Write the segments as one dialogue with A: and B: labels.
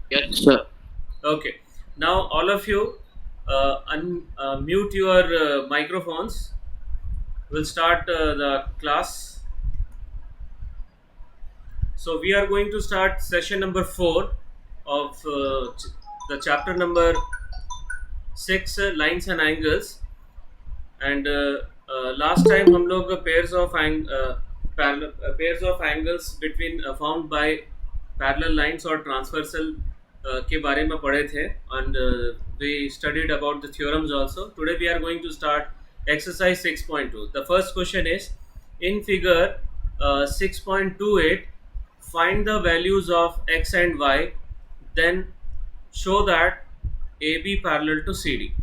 A: Yes, sir.
B: Okay. Now, all of you, mute your microphones. We'll start the class. So, we are going to start session number 4 of the chapter number 6, lines and angles. And last time हम लोग pairs of angles between found by parallel lines or transversal के बारे में पढ़े थे, and we studied about the theorems also. Today we are going to start exercise 6.2. The first question is, in figure 6.28, find the values of x and y, then show that AB parallel to CD.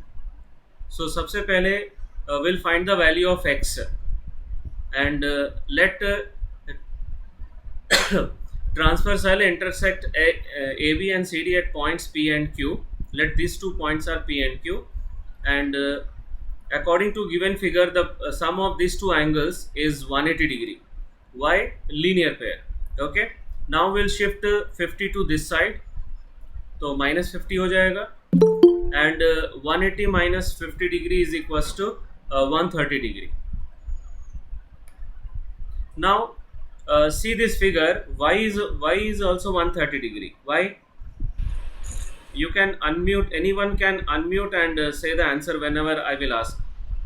B: So सबसे पहले we'll find the value of x, and let transversal intersect AB and CD at points P and Q. Let these two points are P and Q, and according to given figure, the sum of these two angles is 180 degree. Why? Linear pair. Okay. Now we'll shift 50 to this side, तो -50 हो जाएगा, and 180 minus 50 degree is equals to 130 degree. Now see this figure. Y is also 130 degree. Why? You can unmute. Anyone can unmute and say the answer whenever I will ask.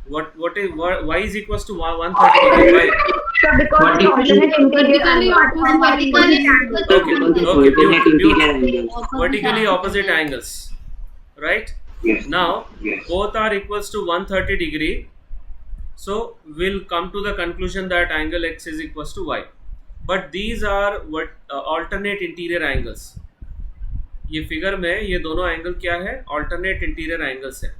B: What is y is equals to 130 degree? Why?
C: So because the
A: Vertically,
C: alternate interior
D: Vertically
C: angle.
D: opposite angles.
B: Okay,
A: because of
B: okay. Mute,
A: alternate
B: mute.
A: interior angles.
B: Vertically opposite angles, right?
A: Yes.
B: Now
A: Yes.
B: both are equals to 130 degree. So we'll come to the conclusion that angle x is equals to y. But these are what alternate interior angles. ये figure में ये दोनों angle क्या है? Alternate interior angles है.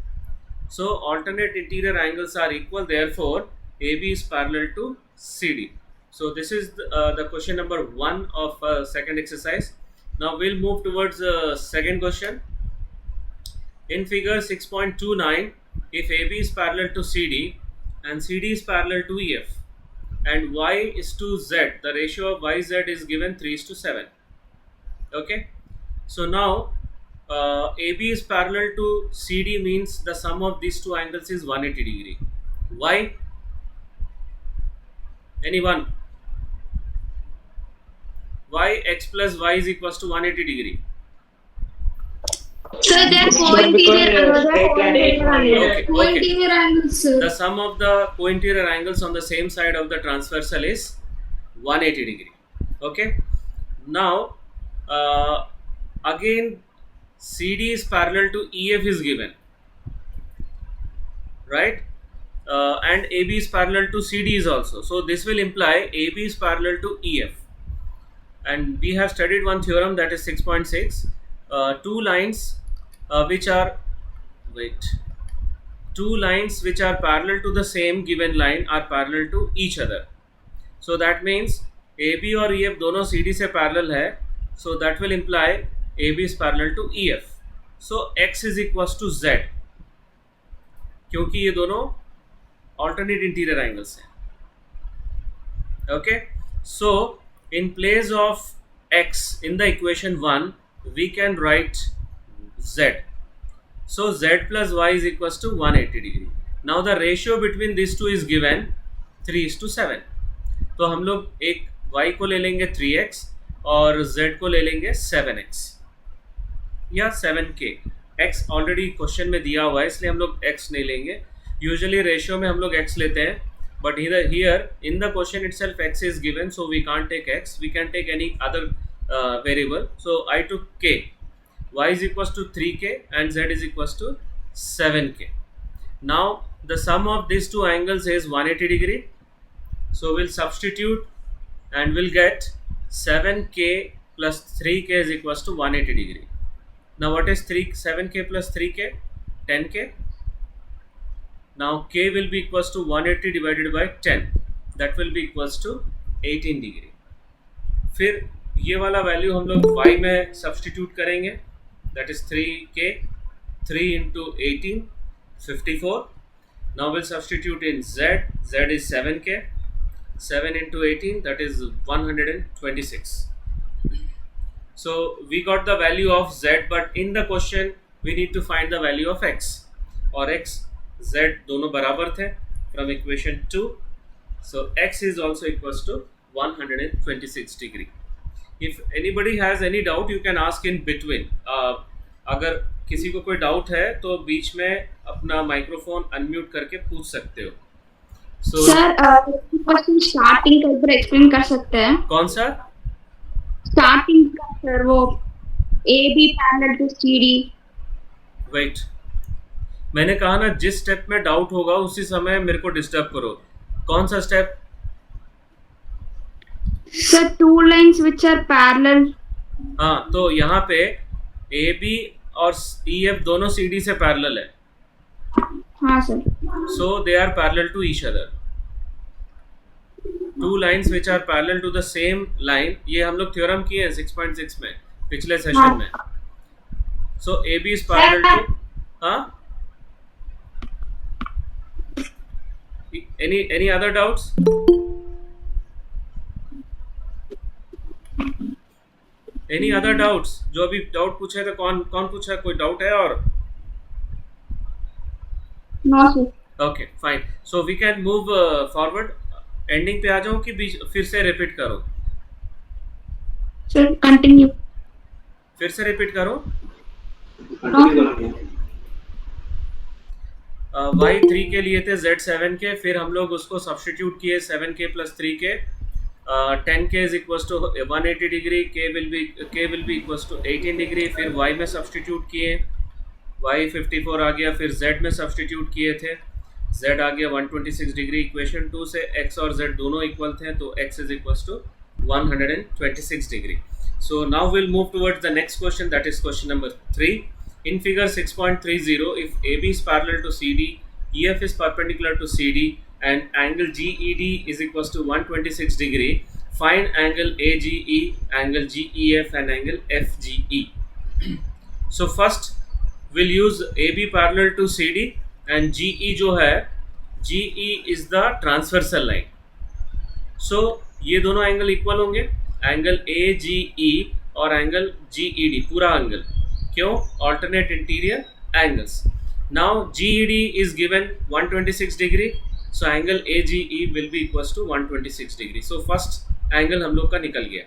B: So alternate interior angles are equal. Therefore, AB is parallel to CD. So this is the question number 1 of second exercise. Now we'll move towards the second question. In figure 6.29, if AB is parallel to CD and CD is parallel to EF and Y is to Z, the ratio of YZ is given 3 is to 7. Okay. So now AB is parallel to CD means the sum of these two angles is 180 degree. Why? Anyone? Why x plus y is equals to 180 degree?
D: Sir, they are
A: Sir, because straight line is
B: Okay, okay.
D: co-interior angles, sir.
B: The sum of the co-interior angles on the same side of the transversal is 180 degree. Okay. Now, again, CD is parallel to EF is given, right? And AB is parallel to CD is also. So this will imply AB is parallel to EF. And we have studied one theorem, that is 6.6. Two lines which are wait two lines which are parallel to the same given line are parallel to each other. So that means AB और EF दोनों CD से parallel है. So that will imply AB is parallel to EF. So X is equals to Z, क्योंकि ये दोनों alternate interior angles हैं. Okay. So in place of X in the equation 1, we can write Z. So Z plus Y is equals to 180 degree. Now the ratio between these two is given 3 is to 7. तो हम लोग एक y को ले लेंगे 3x और z को ले लेंगे 7x या 7k. x ऑलरेडी क्वेश्चन में दिया हुआ है, इसलिए हम लोग x नहीं लेंगे. यूजुअली रेशियो में हम लोग x लेते हैं, but here in the question itself x is given, so we can't take x. We can take any other variable. So I took k. Y is equals to 3k and z is equals to 7k. Now the sum of these two angles is 180 degree. So we'll substitute and we'll get 7k plus 3k is equals to 180 degree. Now what is 7k plus 3k? 10k. Now k will be equals to 180 divided by 10. That will be equals to 18 degree. फिर ये वाला value हम लोग y में substitute करेंगे. That is 3k, 3 into 18, 54. Now we'll substitute in z. Z is 7k. 7 into 18, that is 126. So we got the value of z, but in the question we need to find the value of x. और x z दोनों बराबर थे from equation 2. So x is also equals to 126 degree. If anybody has any doubt, you can ask in between. अगर किसी को कोई doubt है तो बीच में अपना माइक्रोफोन अनम्यूट करके पूछ सकते हो. So
D: सर क्वेश्चन स्टार्टिंग का ऊपर एक्सप्लेन कर सकते हैं.
B: कौन सा?
D: स्टार्टिंग का सर वो A B parallel to C D.
B: Wait, मैंने कहा ना जिस स्टेप में डाउट होगा उसी समय मेरे को डिस्टर्ब करो. कौन सा step?
D: Sir two lines which are parallel.
B: हाँ, तो यहाँ पे ए बी और ई एफ दोनों सी डी से पैरेलल है.
D: हाँ sir.
B: So they are parallel to each other. Two lines which are parallel to the same line. ये हम लोग थ्योरम किए हैं 6.6 में पिछले सेशन में. So AB is parallel to हाँ. Any other doubts? Any other doubts? जो अभी डाउट पूछे थे कौन पूछा? कोई डाउट है और?
D: No sir.
B: Okay fine. So we can move forward. Ending पे आ जाऊं कि फिर से रिपीट करो?
D: Sir continue.
B: फिर से रिपीट करो. y3 के लिए थे z7 के, फिर हम लोग उसको सब्स्टिट्यूट किए 7k plus 3k. 10k is equal to 180 degree, k will be equal to 18 degree. फिर y में सब्स्टिट्यूट किए, y 54 आ गया. फिर z में सब्स्टिट्यूट किए थे, z आ गया 126 डिग्री. इक्वेशन 2 से x और z दोनों इक्वल थे तो x is equal to 126 degree. So now we'll move towards the next question, that is question number 3. In figure 6.30, if AB is parallel to CD, EF is perpendicular to CD, and angle GED is equals to 126 degree, find angle AGE, angle GEF, and angle FGE. So first we'll use AB parallel to CD, and GE जो है, GE is the transversal line. So ये दोनों angle equal होंगे, angle AGE और angle GED, पूरा angle. क्यों? Alternate interior angles. Now GED is given 126 degree, so angle AGE will be equals to 126 degree. So first angle हम लोग का निकल गया.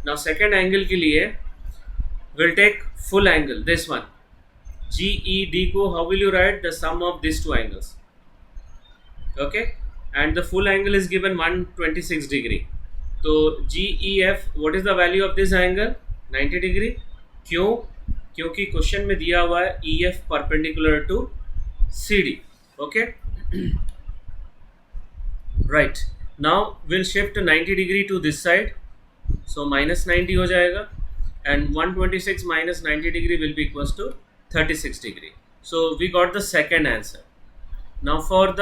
B: नाउ सेकेंड एंगल के लिए will take full angle, this one GED को how will you write? The sum of this two angles. Okay, and the full angle is given 126 degree. तो GEF, what is the value of this angle? 90 degree. क्यों? क्योंकि question में दिया हुआ है EF perpendicular to CD. Okay, right. Now will shift 90 degree to this side, so minus 90 हो जाएगा, and 126 minus 90 degree will be equals to 36 degree. So we got the second answer. Now for the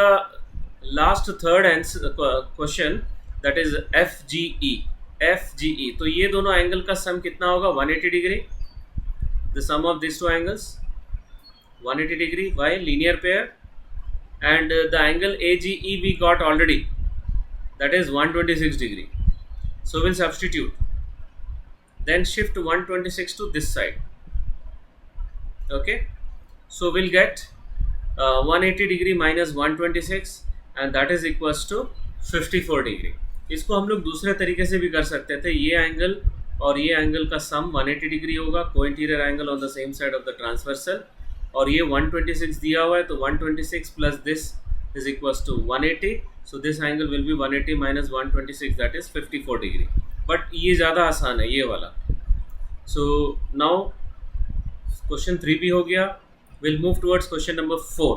B: last third answer question, that is FGE. तो ये दोनों angle का सम कितना होगा? 180 degree. The sum of this two angles 180 degree. Why? Linear pair. And the angle AGE we got already, that is 126 degree. So will substitute, then shift 126 to this side. Okay, so will get 180 degree minus 126, and that is equals to 54 degree. इसको हम लोग दूसरे तरीके से भी कर सकते थे. ये एंगल और ये एंगल का सम 180 डिग्री होगा, को interior angle on the same side of the transversal. और ये 126 दिया हुआ है, तो 126 plus this is equals to 180. So this angle will be 180 minus 126, that is 54 degree. But ये ज़्यादा आसान है ये वाला. सो नाउ क्वेश्चन 3 भी हो गया. Will move towards question number 4.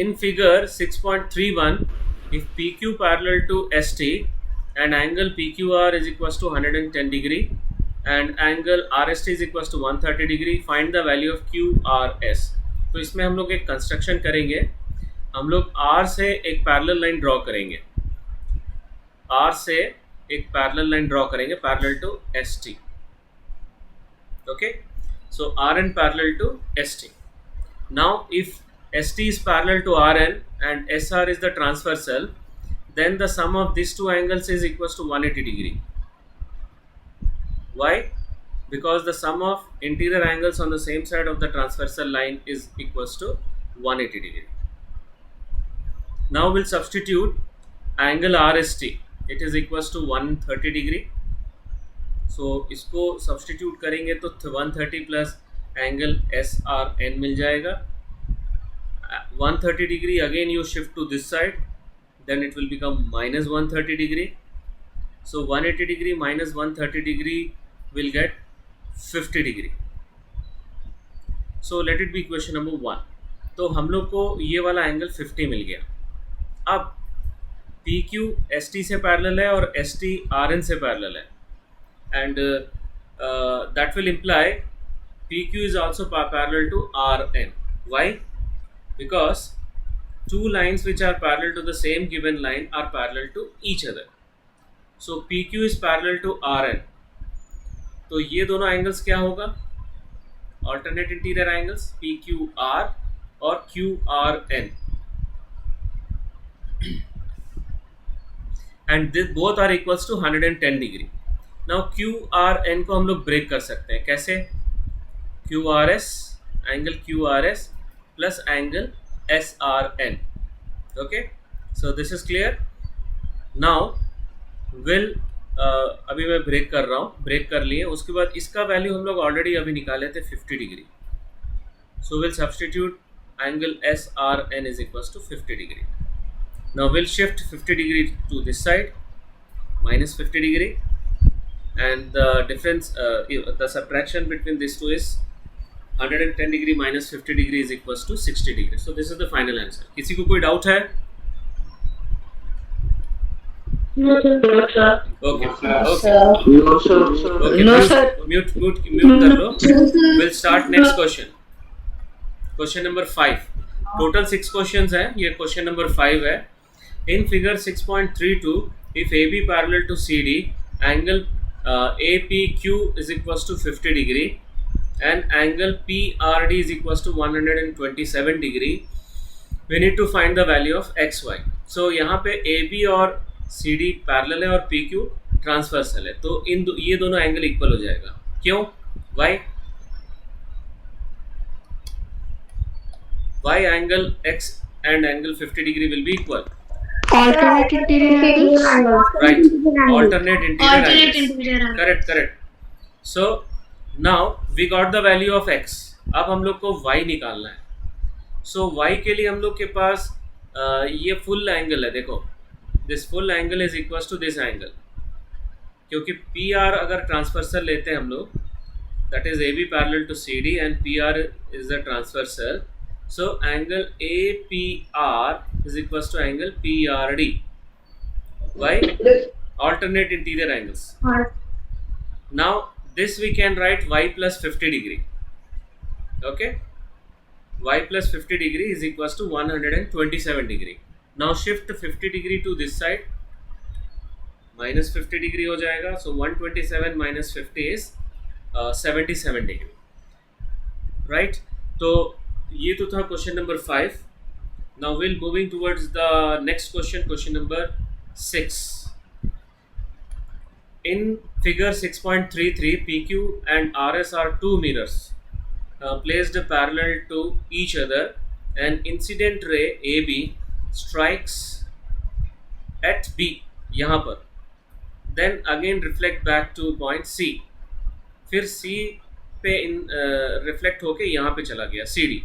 B: In figure 6.31, if PQ parallel to ST and angle PQR is equals to 110 degree and angle RST is equals to 130 degree, find the value of QRS. तो इसमें हम लोग एक construction करेंगे. हम लोग R से एक पैरेलल लाइन ड्रॉ करेंगे, R से एक पैरेलल लाइन ड्रॉ करेंगे parallel to ST. Okay, so RN parallel to ST. Now if ST is parallel to RN and SR is the transversal, then the sum of these two angles is equals to 180 degree. Why? Because the sum of interior angles on the same side of the transversal line is equals to 180 degree. Now we'll substitute angle RST. It is equals to 130 degree. So इसको substitute करेंगे तो 130 plus angle SRN मिल जाएगा. 130 degree again you shift to this side, then it will become minus 130 degree. So 180 degree minus 130 degree will get 50 degree. So let it be equation number 1. तो हम लोग को ये वाला एंगल 50 मिल गया. अब PQ ST से पैरेलल है और ST RN से पैरेलल है, and that will imply PQ is also parallel to RN. Why? Because two lines which are parallel to the same given line are parallel to each other. So PQ is parallel to RN. तो ये दोनों angles क्या होगा? Alternate interior angles PQR और QRN. And this both are equals to 110 degree. Now QRN को हम लोग break कर सकते हैं. कैसे? QRS, angle QRS plus angle SRN. Okay, so this is clear. Now will अभी मैं ब्रेक कर रहा हूँ, ब्रेक कर लिए. उसके बाद इसका वैल्यू हम लोग ऑलरेडी अभी निकाले थे 50 degree. So we'll substitute angle SRN is equals to 50 degree. Now we'll shift 50 degree to this side, minus 50 degree, and the difference, the subtraction between these two is 110 degree minus 50 degree is equals to 60 degree. So this is the final answer. किसी को कोई doubt है?
A: No, sir.
B: Okay.
A: No,
B: Okay.
C: No, sir.
B: Okay.
A: No, sir.
B: Mute कर लो. We'll start next question. Question number 5. Total 6 questions हैं. ये question number 5 है. In figure 6.32, if AB parallel to CD, angle APQ is equals to 50 degree and angle PRD is equals to 127 degree, we need to find the value of XY. So यहाँ पे AB और CD parallel है और PQ transversal है, तो ये दोनों angle equal हो जाएगा. क्यों? Why? Why angle X and angle 50 degree will be equal?
D: Alternate interior angles.
B: Right. Alternate interior
A: Alternate
B: angles.
A: interior angles.
B: Correct. So now we got the value of X. अब हम लोग को Y निकालना है. So Y के लिए हम लोग के पास ये फुल एंगल है. देखो, this full angle is equals to this angle. क्योंकि PR अगर ट्रांसवर्सल लेते हैं हम लोग, that is AB parallel to CD and PR is the transversal. So angle APR is equals to angle PRD. Why? Alternate interior angles. Now this we can write Y plus 50 degree. Okay, Y plus 50 degree is equals to 127 degree. Now shift 50 degree to this side, minus 50 degree हो जाएगा. So 127 minus 50 is 77 degree. Right? तो ये तो था question number 5. Now we'll moving towards the next question, question number 6. In figure 6.33, PQ and RS are two mirrors placed parallel to each other. An incident ray AB strikes at B यहाँ पर, then again reflect back to point C. फिर C पे reflect होके यहाँ पे चला गया CD.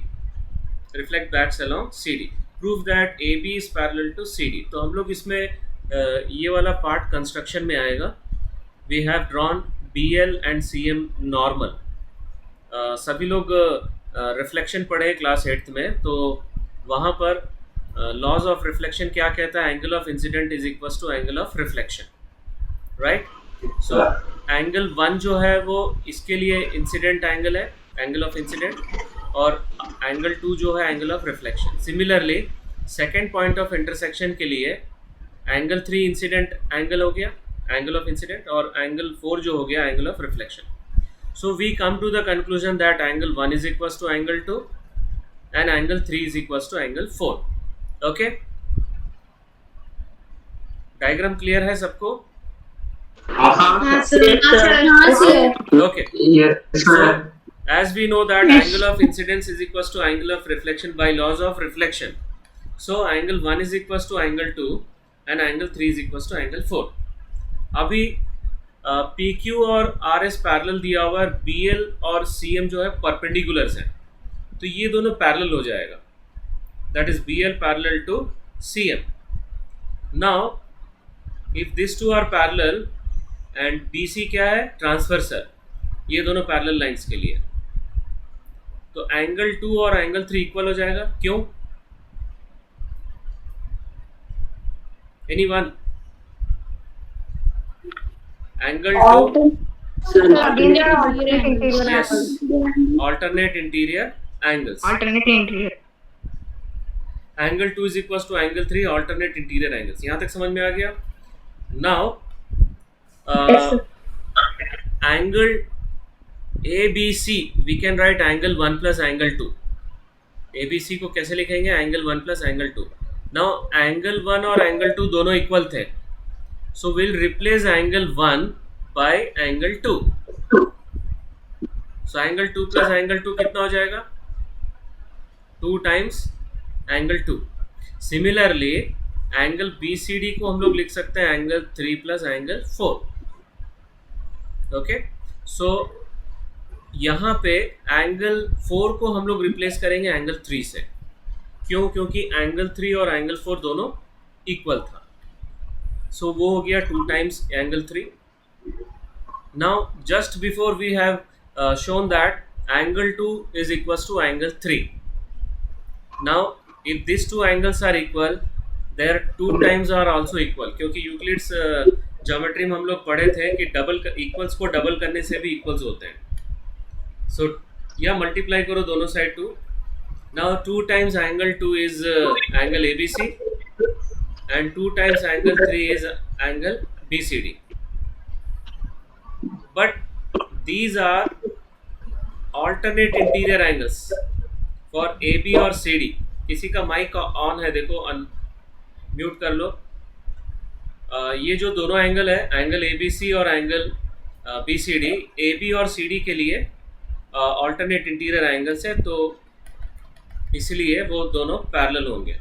B: Reflect backs along CD. Prove that AB is parallel to CD. तो हम लोग इसमें ये वाला पार्ट कंस्ट्रक्शन में आएगा. We have drawn BL and CM normal. सभी लोग रिफ्लेक्शन पढ़े क्लास 8th में, तो वहाँ पर लॉज ऑफ रिफ्लेक्शन क्या कहता है? Angle of incident is equals to angle of reflection. Right. So angle 1 जो है वो इसके लिए इंसिडेंट एंगल है, एंगल ऑफ इंसिडेंट, और एंगल 2 जो है angle of reflection. Similarly second point of intersection के लिए एंगल 3 इंसिडेंट एंगल हो गया, एंगल ऑफ इंसिडेंट, और एंगल 4 जो हो गया angle of reflection. So we come to the conclusion that angle 1 is equals to angle 2 and angle 3 is equals to angle 4. Okay, diagram clear है सबको?
A: हाँ sir
D: हाँ sir
B: Okay.
A: yes
B: So
A: sir
B: as we know that
D: Yes.
B: angle of incidence is equals to angle of reflection by laws of reflection. So angle 1 is equals to angle 2 and angle 3 is equals to angle 4. अभी PQ और RS parallel दिया हुआ है, BL और CM जो है perpendiculars हैं, तो ये दोनों पैरेलल हो जाएगा, that is BL parallel to CM. Now if this two are parallel and BC क्या है, ट्रांसवर्सल, ये दोनों पैरेलल लाइंस के लिए, तो एंगल 2 और एंगल 3 इक्वल हो जाएगा. क्यों? Anyone? Angle 2, yes, alternate interior angles.
C: Alternate interior.
B: Angle 2 is equals to angle 3 alternate interior angles. यहाँ तक समझ में आ गया? Now angle ABC we can write angle 1 plus angle 2. ABC को कैसे लिखेंगे? angle 1 plus angle 2. Now angle 1 और angle 2 दोनों इक्वल थे, so we'll replace angle 1 by angle 2. So angle 2 plus angle 2 कितना हो जाएगा? 2 times angle 2. Similarly angle BCD को हम लोग लिख सकते हैं angle 3 plus angle 4. Okay, so यहाँ पे angle 4 को हम लोग रिप्लेस करेंगे angle 3 से. क्यों? क्योंकि angle 3 और angle 4 दोनों इक्वल था, so वो हो गया 2 times angle 3. Now just before we have shown that angle 2 is equals to angle 3. Now if these two angles are equal, their 2 times are also equal, क्योंकि यूक्लिड्स ज्योमेट्री में हम लोग पढ़े थे कि डबल इक्वल्स को डबल करने से भी इक्वल्स होते हैं. सो या मल्टीप्लाई करो दोनों side 2. Now 2 times angle 2 is angle ABC and 2 times angle 3 is angle BCD. But these are alternate interior angles for AB और CD. किसी का माइक ऑन है, देखो म्यूट कर लो. ये जो दोनों एंगल है, एंगल ABC और एंगल BCD, AB और CD के लिए ऑल्टरनेट इंटीरियर एंगल्स है, तो इसलिए वो दोनों पैरेलल होंगे.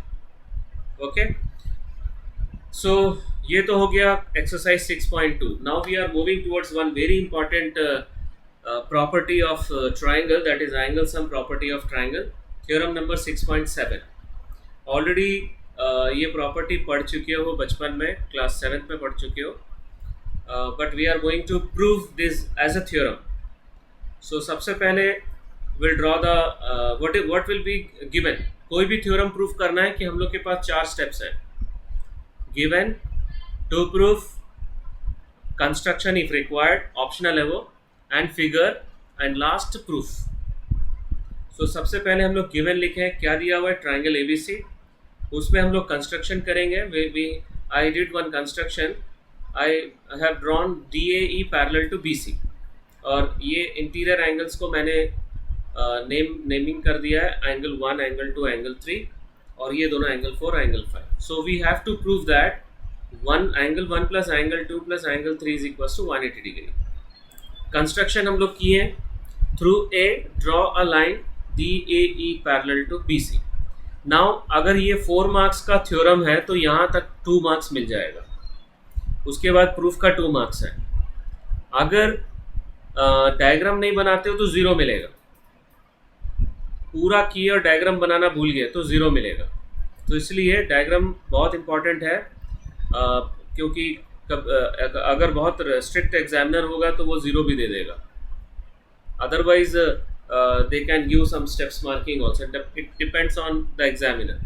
B: ओके, सो ये तो हो गया exercise 6.2. Now we are moving towards one very important property of triangle, that is angle sum property of triangle, theorem number 6.7. Already ये प्रॉपर्टी पढ़ चुके हो बचपन में, क्लास 7 में पढ़ चुके हो, but we are going to prove this as a theorem. So सबसे पहले will draw the what will be given. कोई भी थ्योरम प्रूफ करना है कि हम लोग के पास 4 स्टेप्स हैं. Given, to proof, construction if required, optional है वो, and figure, and last proof. So सबसे पहले हम लोग गिवन लिखे, क्या दिया हुआ है, ट्राइंगल ABC. उसमें हम लोग कंस्ट्रक्शन करेंगे. I did one construction, I have drawn DAE parallel to BC, और ये इंटीरियर एंगल्स को मैंने नेमिंग कर दिया है एंगल 1, एंगल 2, एंगल 3, और ये दोनों angle 4, angle 5. So we have to prove that angle 1 plus angle 2 plus angle 3 is equals to 180 degree. Construction हम लोग किए. Through A draw a line DAE parallel to BC. Now अगर ये 4 marks का theorem है तो यहाँ तक 2 मार्क्स मिल जाएगा. उसके बाद प्रूफ का 2 मार्क्स है. अगर डायग्राम नहीं बनाते हो तो 0 मिलेगा. पूरा किए और डायग्राम बनाना भूल गए तो 0 मिलेगा. तो इसलिए डायग्राम बहुत इंपॉर्टेंट है, क्योंकि अगर बहुत स्ट्रिक्ट एग्जामिनर होगा तो वो 0 भी दे देगा. Otherwise they can give some steps marking also. It depends on the examiner.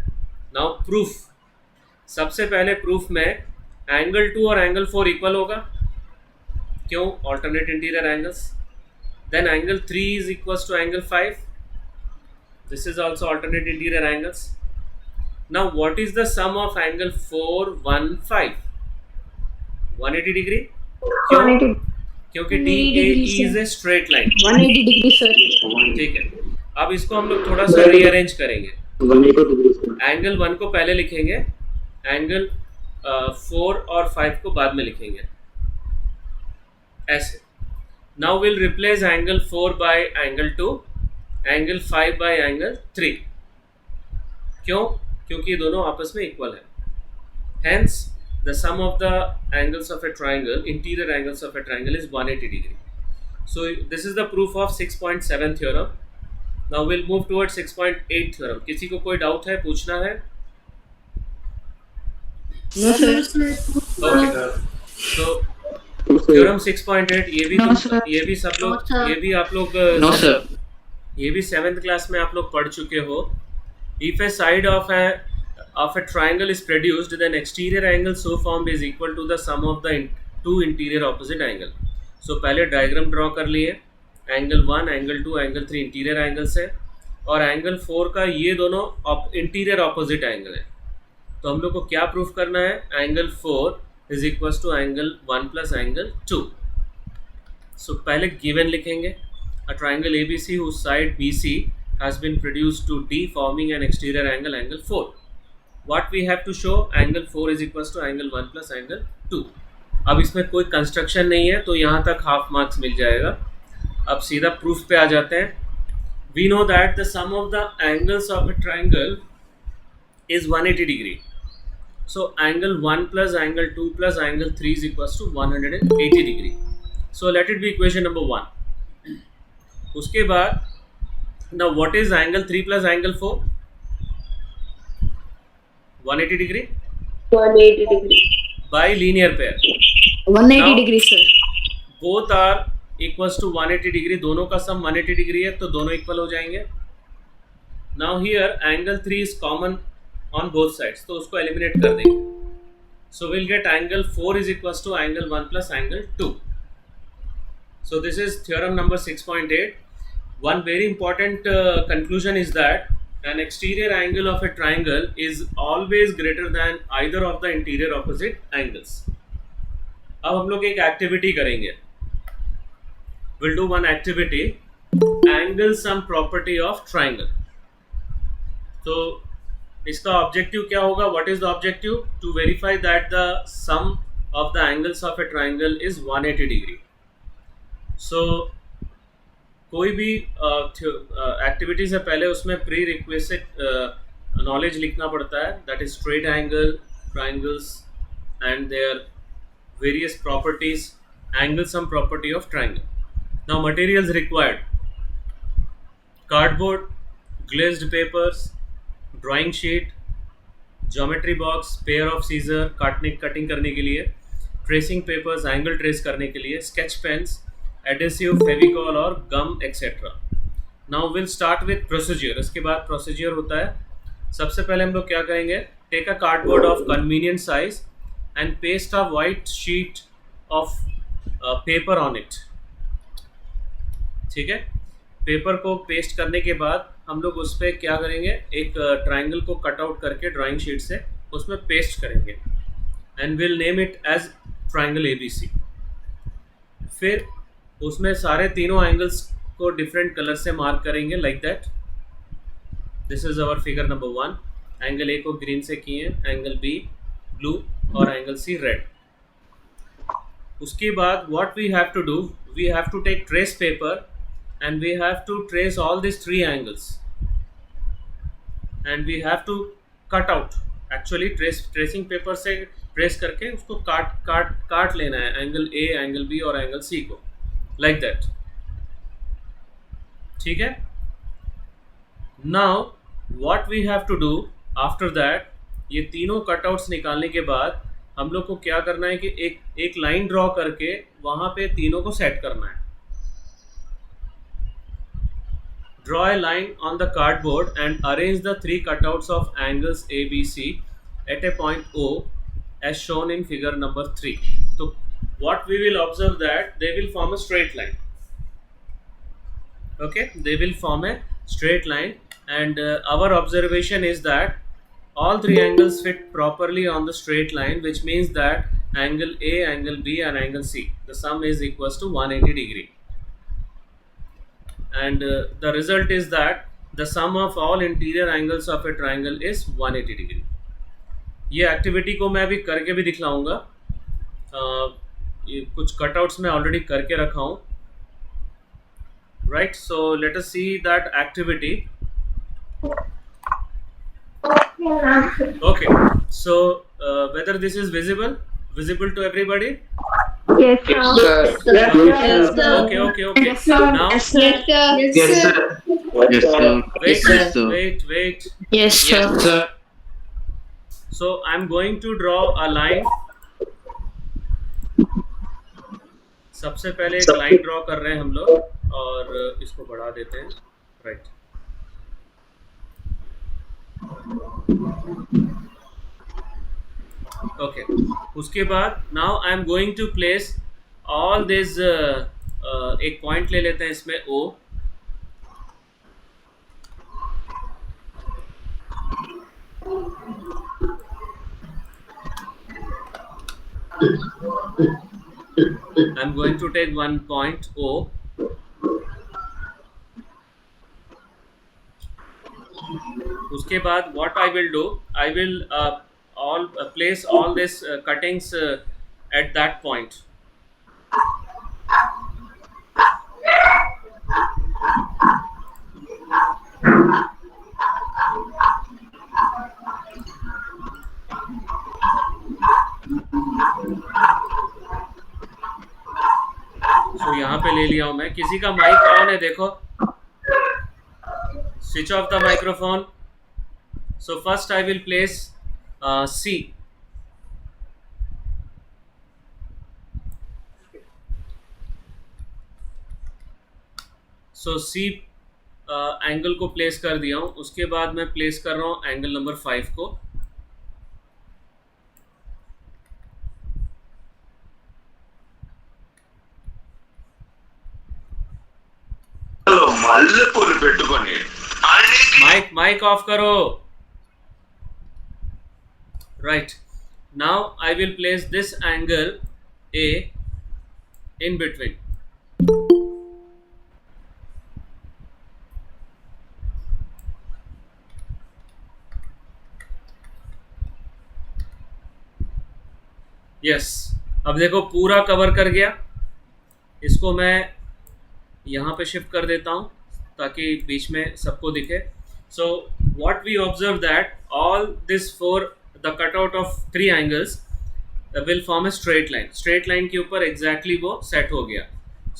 B: Now proof. सबसे पहले प्रूफ में एंगल 2 और एंगल 4 इक्वल होगा. क्यों? Alternate interior angles. Then angle 3 is equals to angle 5. This is also alternate interior angles. Now what is the sum of angle 4, 1, 5? 180 degree. क्यों? क्योंकि DAE is a straight line.
C: 180 degree sir.
B: ठीक है. अब इसको हम लोग थोड़ा सा रीअरेंज करेंगे.
A: 180 डिग्री.
B: एंगल 1 को पहले लिखेंगे, एंगल 4 और 5 को बाद में लिखेंगे. ऐसे. Now we'll replace angle 4 by angle 2, angle 5 by angle 3. क्यों? क्योंकि दोनों आपस में इक्वल है. Hence, the sum of the angles of a triangle, interior angles of a triangle, is 180 degree. So this is the proof of 6.7 theorem. Now we'll move towards 6.8 theorem. किसी को कोई doubt है, पूछना है?
C: No, sir.
B: Okay. So theorem 6.8 ये भी
C: No,
B: तुम
C: sir.
B: ये भी सब लोग
C: No, sir.
B: ये भी आप लोग
C: No, sir.
B: ये भी 7th क्लास में आप लोग पढ़ चुके हो. If a side of a triangle is produced, then exterior angle so formed is equal to the sum of the two interior opposite angle. So पहले डायग्राम ड्रॉ कर लिए. Angle 1, angle 2, angle 3 interior angles है और angle 4 का ये दोनों interior opposite angle है. तो हम लोग को क्या प्रूफ करना है? Angle 4 is equal to angle 1 plus angle 2. So पहले गिवन लिखेंगे. A triangle ABC whose side BC has been produced to D forming an exterior angle, angle 4. What we have to show? Angle 4 is equal to angle 1 plus angle 2. अब इसमें कोई construction नहीं है तो यहाँ तक हाफ मार्क्स मिल जाएगा. अब सीधा प्रूफ पे आ जाते हैं. We know that the sum of the angles of a triangle is 180 degree. So angle 1 plus angle 2 plus angle 3 is equal to 180 degree. So let it be equation number 1. उसके बाद now what is angle 3 plus angle 4? 180 degree
D: 180 degree.
B: by linear pair.
C: 180
B: Now-
C: degree, sir.
B: Both are equals to 180 degree. दोनों का सम 180 degree है तो दोनों equal हो जाएंगे. Now here angle 3 is common on both sides, तो उसको एलिमिनेट कर देंगे. So we'll get angle 4 is equals to angle 1 plus angle 2. So this is theorem number 6.8. One very important conclusion is that an exterior angle of a triangle is always greater than either of the interior opposite angles. अब हम लोग एक activity करेंगे. We'll do one activity, angle sum property of triangle. तो इसका objective क्या होगा? What is the objective? To verify that the sum of the angles of a triangle is 180 degree. So कोई भी एक्टिविटी से पहले उसमें प्री रिक्वेस्टेड नॉलेज लिखना पड़ता है. That is straight angle, triangles and their various properties, angle sum property of triangle. Now materials required: cardboard, glazed papers, drawing sheet, geometry box, pair of scissor cutting करने के लिए, tracing papers angle trace करने के लिए, sketch pens, adhesive, Fevicol और गम etcetera. Now we'll start with procedure. इसके बाद procedure होता है. सबसे पहले हम लोग क्या करेंगे? Take a cardboard of convenient size and paste a white sheet of paper on it. ठीक है. पेपर को पेस्ट करने के बाद हम लोग उस पर क्या करेंगे? एक ट्राइंगल को कट आउट करके ड्राइंग शीट से उसमें पेस्ट करेंगे and will name it as triangle ABC. फिर उसमें सारे तीनों एंगल्स को डिफरेंट कलर से मार्क करेंगे like that. This is our figure number 1. Angle A को ग्रीन से किए, एंगल B ब्लू और एंगल C रेड. उसके बाद what we have to do? We have to take trace paper and we have to trace all these three angles and we have to cut out. Actually tracing paper से trace करके उसको काट लेना है angle A, angle B और angle C को like that. ठीक है. Now what we have to do after that, ये तीनों कटआउट्स निकालने के बाद हम लोग को क्या करना है कि एक लाइन ड्रॉ करके वहाँ पे तीनों को सेट करना है. Draw a line on the cardboard and arrange the three cutouts of angles ABC at a point O as shown in figure number 3. So what we will observe that they will form a straight line. Okay, they will form a straight line and our observation is that all three angles fit properly on the straight line, which means that angle A, angle B and angle C, the sum is equals to 180 degree. And the result is that the sum of all interior angles of a triangle is 180 degree. ये activity को मैं अभी करके भी दिखलाऊंगा. ये कुछ cutouts मैं already करके रखा हूँ, right. So let us see that activity. Okay, so whether this is visible to everybody?
D: Yes, sir.
A: Yes, sir.
C: Yes, sir.
B: Okay.
D: Yes, sir.
B: Now
C: Yes, sir.
A: Yes, sir.
E: Yes, sir.
B: wait.
C: Yes, sir.
E: Yes, sir.
B: So I'm going to draw a line. सबसे पहले एक line draw कर रहे हैं हम लोग और इसको बढ़ा देते हैं, राइट. ओके, उसके बाद now I am going to place all this. एक पॉइंट ले लेते हैं इसमें O. I'm going to take one point O. उसके बाद what I will do, I will place all this cuttings at that point. So यहाँ पे ले लिया हूँ मैं. किसी का माइक ऑन है देखो. Switch off the microphone. So first I will place C. So C angle को प्लेस कर दिया हूँ. उसके बाद मैं प्लेस कर रहा हूँ एंगल नंबर 5 को.
F: మల్లెపూలు పెట్టుకొని
B: माइक ऑफ करो. Right. Now I will place this angle A in between. Yes. अब देखो पूरा कवर कर गया. इसको मैं यहाँ पे शिफ्ट कर देता हूँ ताकि बीच में सबको दिखे. So what we observe that all this the cutout of 3 angles will form a straight line. Straight line के ऊपर exactly वो set हो गया.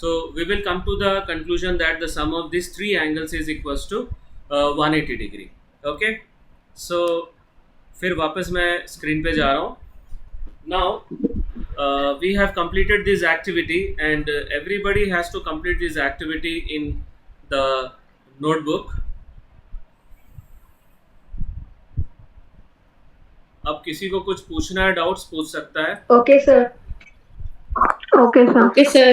B: So we will come to the conclusion that the sum of these 3 angles is equals to 180 degree. Okay. So फिर वापस मैं screen पे जा रहा हूँ. Now we have completed this activity and everybody has to complete this activity in the notebook. अब किसी को कुछ पूछना है, डाउट्स पूछ सकता है.
D: Okay, sir. Okay, sir.
C: Okay, sir.